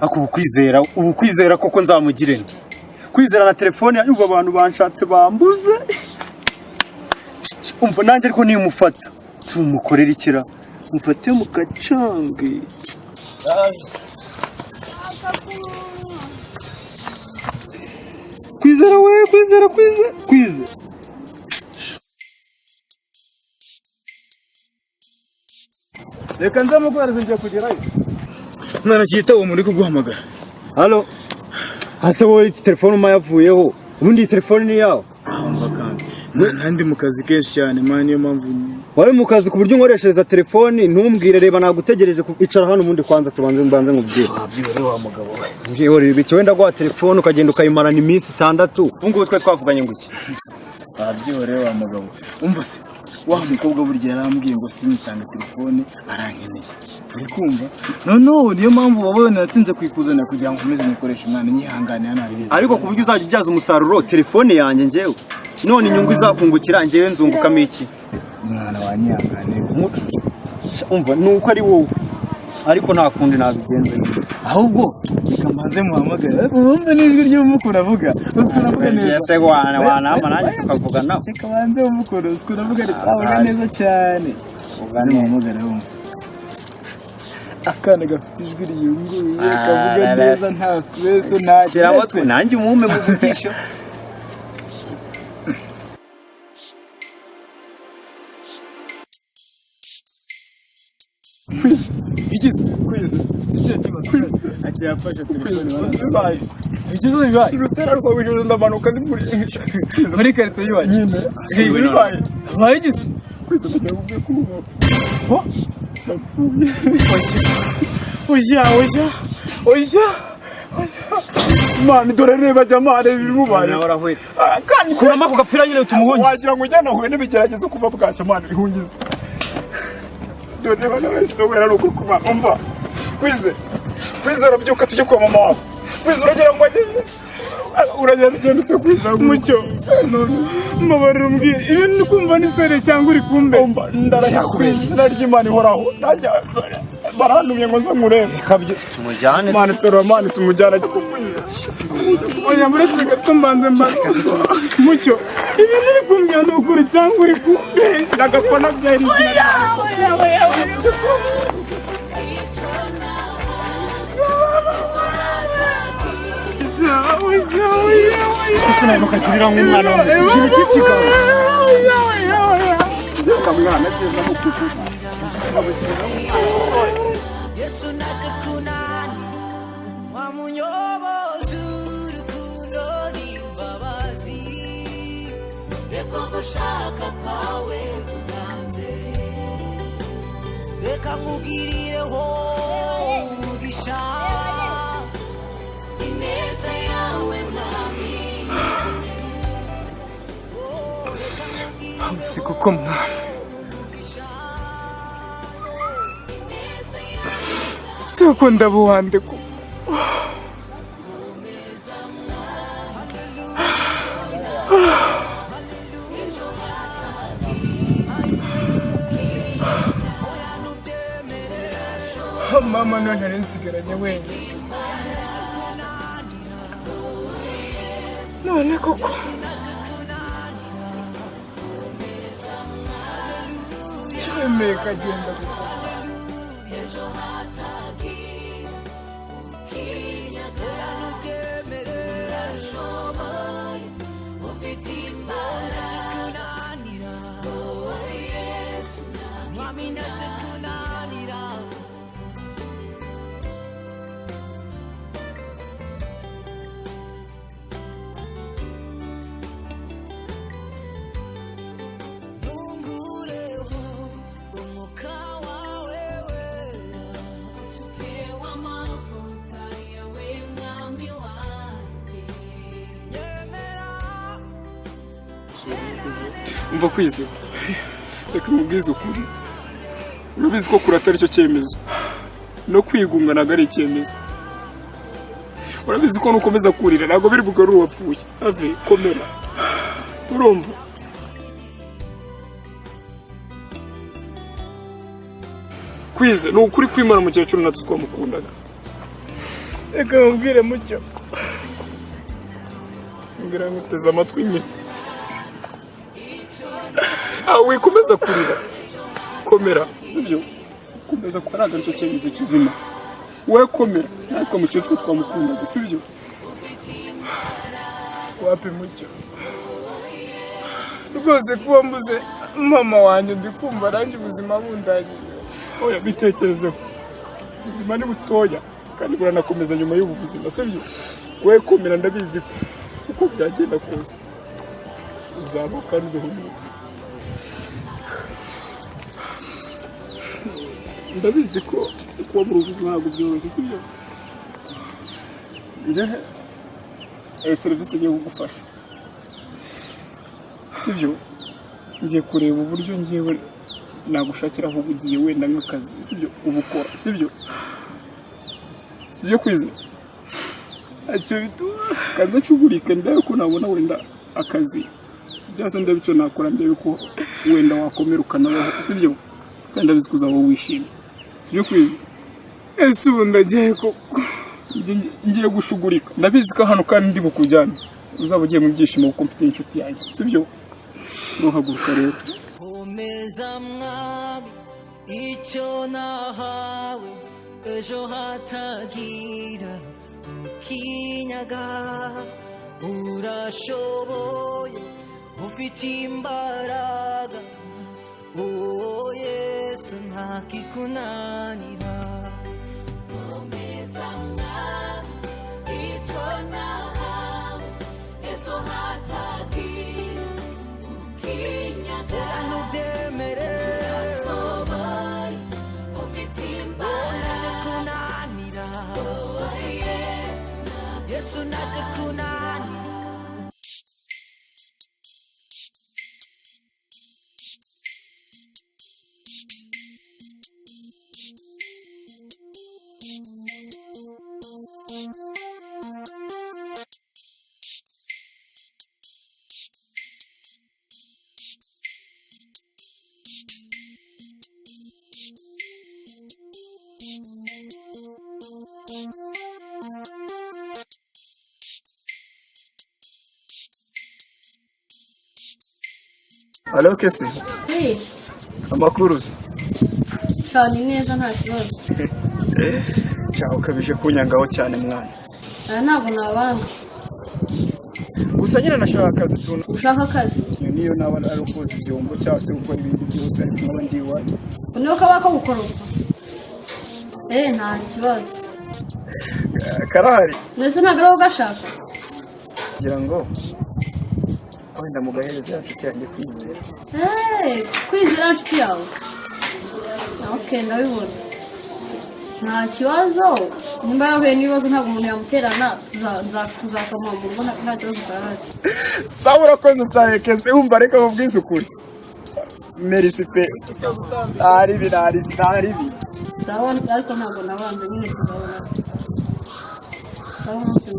ako ukwizera koko nzamugirene kwizera na telefone yanyuba abantu banshatse bambuze umva nanjye ariko niyo mufata tumukorera ikira mufate mu gacange kwizera we kwizera reka nzamugwaraze njya kugerayo mwana cyita uwo muri kuguhamagara halo hase wowe telefone mayavuyeho ubundi telefone ni yawe umva kandi nandi mu kazi kenshi cyane mwana niyo mpamvu wari mu kazi ku buryo nkoreshereza telefone ntumbwire reba nagutegereje kwicara hano ubundi kwanza tubanze nkubwire wabyore wa mugabo mbwire biki wenda gwa telefone ukagenda ukayimarana iminsi 6 ubu ngubu twe twavuganye ngo iki wabyore wa mugabo umva se wa mukobwa burya yarambwiye ngo sinyitanga telefone arankeneye uri kumva no niyo mpamvu wabona natinze kwikuzana kugira ngo nkomeze nikoreshe mwana nyihangane hano ari ariko ku buryo uzajya ubyaza umusaruro telefone yanjye njewe none inyungu izakungukira njewe nzungukamo iki mwana wanyihangane umva nuko ari wowe ariko nta kundi nabigenze ahubwo reka mbanze muhamagara wumve n'ijwi ry'umukuru avuga uziko navuga neza ese wana nanjye tukavugana reka banze umukuru uziko navuga neza cyane ugane muhamagara wumva akana gafite ijwi riyunguye kavuga neza nta stress nta kirabotwe nanjye umume mu gutisha kwiza akiyafasha telefone bayi bibaye urusera rwo wijuru ndamanuka ndi muri karitsiye yiwa nyine bibaye bayigise kwiza ndavuga ko oya mani dore reba jamare bimubaye kandi kurama ku gapira nyine tumuhunye wagira ngo ujyana huye n'ibigeragezo kuba bwaca mani ihungiza dore bana wese wera ruko kuba umva kwize arabyuka tujye kwa mama wawe kwize uragira ngo uragenda utse kwiza mucyo mbabarira umbwiye ibi ndi kumva ni sere cyangwa uri kumbe ndarayakwiza izina ry'Imana ihoraho barantumye ngo nze murebe tumujyane mani tora mani tumujyana oya muretse gato mbanze mucyo ibi ndi kumwe ni ukuri cyangwa uri kumbe ndagapfa byari Kusina mukazirira nk'umwana w'umuntu cy'ikigabo kamwana cyeza mukuku Yesu nakakunani wa munyobozi urukundo n'imbabazi reka gushaka kwawe kuganze reka nkugirireho umugisha ineza yawe mwami si kuko mwana siko ndabuhande ko mama none nsigaranye wenyine none koko cyemeye kagenda gukora umva kwize reka mubwize ukuri urabizi ko kurata aricyo cyemezo no kwigunga ntabwo ari icyemezo urabizi ko nukomeza kurira ntabwo biri bugarure uwapfuye ave komera urumva kwize ni ukuri kwimana umukecuru natwe twamukundaga reka mubwire Mucyo, mbwira nguteze amatwi nyine. Wikomeza kurira, komera, sibyo? Komeza kurira, ntabwo aricyo cyemezo kizima. Wowe komera, ariko Mukecuru twamukundaga, sibyo? Wapi Mucyo? Rwose kuba mbuze mama wanjye ndikumva nanjye ubuzima bundagiye. Oya bitekerezeho, ubuzima ni butoya kandi buranakomeza nyuma y'ubu buzima, sibyo? Wowe komera, ndabizi ko uko byagenda kose uzaba kandi ubeho neza. Ndabizi ko kuba muri ubuzima ntabwo byoroshye, sibyo? Njye serivisi ngiye kugufasha, sibyo? Ngiye kureba uburyo ngewe nagushakira aho ugiye wenda nk'akazi, sibyo? Ubukora, sibyo? Sibyo Kwize? Icyo bituma kaza cyugurika, ndaye ko nabona wenda akazi byase ndabe icyo nakora, ndabe ko wenda wakomera ukanabaho, sibyo? Kandi ndabizi kuzaba wishimye, sibyo Kwize? Ese ubu ndagiye ko ngiye gushugurika, ndabizi ko hano kandi ndi bukujyana uzaba ugiye mu byishimo kuko mfite inshuti yanjye, sibyo? Nuhaguruka rero. Komeza mwami icyo nahawe, ejo hatagira ukinyaga. Urashoboye, ufite imbaraga, oh Yesu ntakikunanira. Komeza mwami icyo nahawe, ejo hatagira ukinyaga. Ntubyemere, Urashoboye, ufite imbaraga, ntakikunanira. oh Yesu ntakikunanira. Halo Kesi, amakuru se? cyane neza nta kibazo. Cyangwa ukabije kunyangaho cyane mwana. Ntabwo nabanga. Gusa nyine nashaka akazi tuna. Ushaka akazi? Niyo naba ari ukoze ibyombo cyangwa se gukora ibindi byose ariko nkaba ndi iwacu. Niyo kaba kakukoropa? Nta kibazo. Karahari. Mbese ntabwo ari wowe ugashaka? Ngira ngo wenda mugahereza inshuti yanjye Kwizera. Kwizera inshuti yawe? Okay, ndabibona. Nta kibazo, nimba yahuye n'ibibazo ntabwo umuntu yamuterana, tuzakoma mu rugo nta kibazo karahari. Sawa urakoze cyane Kesi, wumva reka mubwize ukuri. Merci pe. Ari birari. Sawa ariko ntabwo nabanze nyine tuzabona. Sawa ntabwo.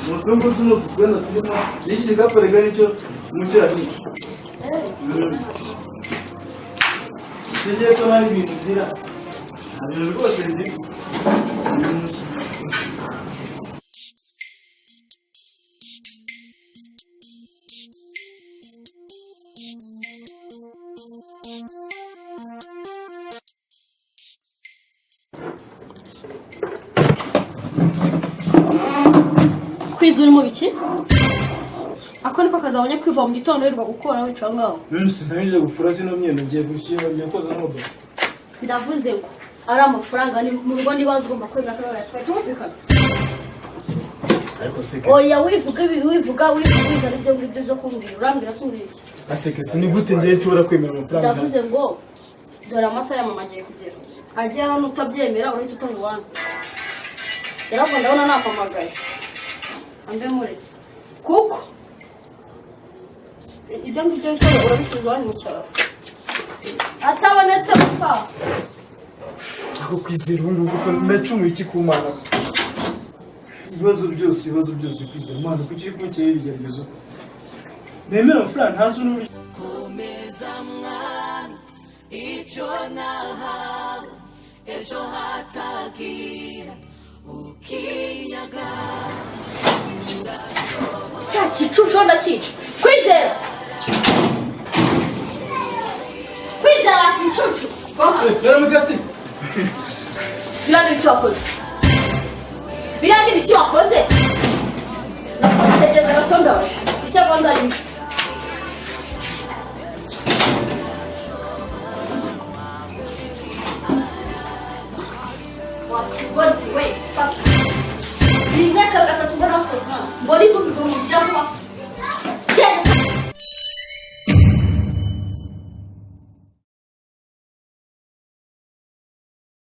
Mutungo tuno twenda turimo niki gakorega nicyo mucyari. Sije ko nari ibintu byira. Ari rwose ndi. Kwizera mu biki? ako niko kazabonye kwiva mu gitondo wirirwa gukora wicara ngaho. None sinahije gufura sino myenda ngiye gushyira ngiye koza n'amaboko. Ndavuze ngo ari amafaranga ni mu rugo nibaza ugomba kwemera ko twari tumvikana. Ariko seke. Oya wivuga ibyo ngibyo zo kumbwira urambwira sumbwira iki. Aseke sini gute ngiye nshobora kwemera amafaranga. Ndavuze ngo dore amasaha ya mama agiye kugera. Agiye hano utabyemera uretse utunga wanyu. Yarabwo ndabona nampamagaye. Ambe muretse. Kuko ibyo ngibyo nshobora urabisubiza wanyu mu cyaro. Atabonetse gupfa. Ako kwizera ubu ngubu ndacunga iki ku Mana. Ibibazo byose kwizera Mana kuki kumukeye ibigeragezo. Nemera amafaranga ntazo n'uri. komeza mwana icyo nahawe ejo hatagira ukinyaga Cya kicucu ndakica. Kwizera kicucu. Yaramugasi. Birangira icyo wakoze. Tegeza gatonda we. Isegonda rimwe. What's we? Imyaka gatatu barasoza. Mbona ivuga ibintu byavuga.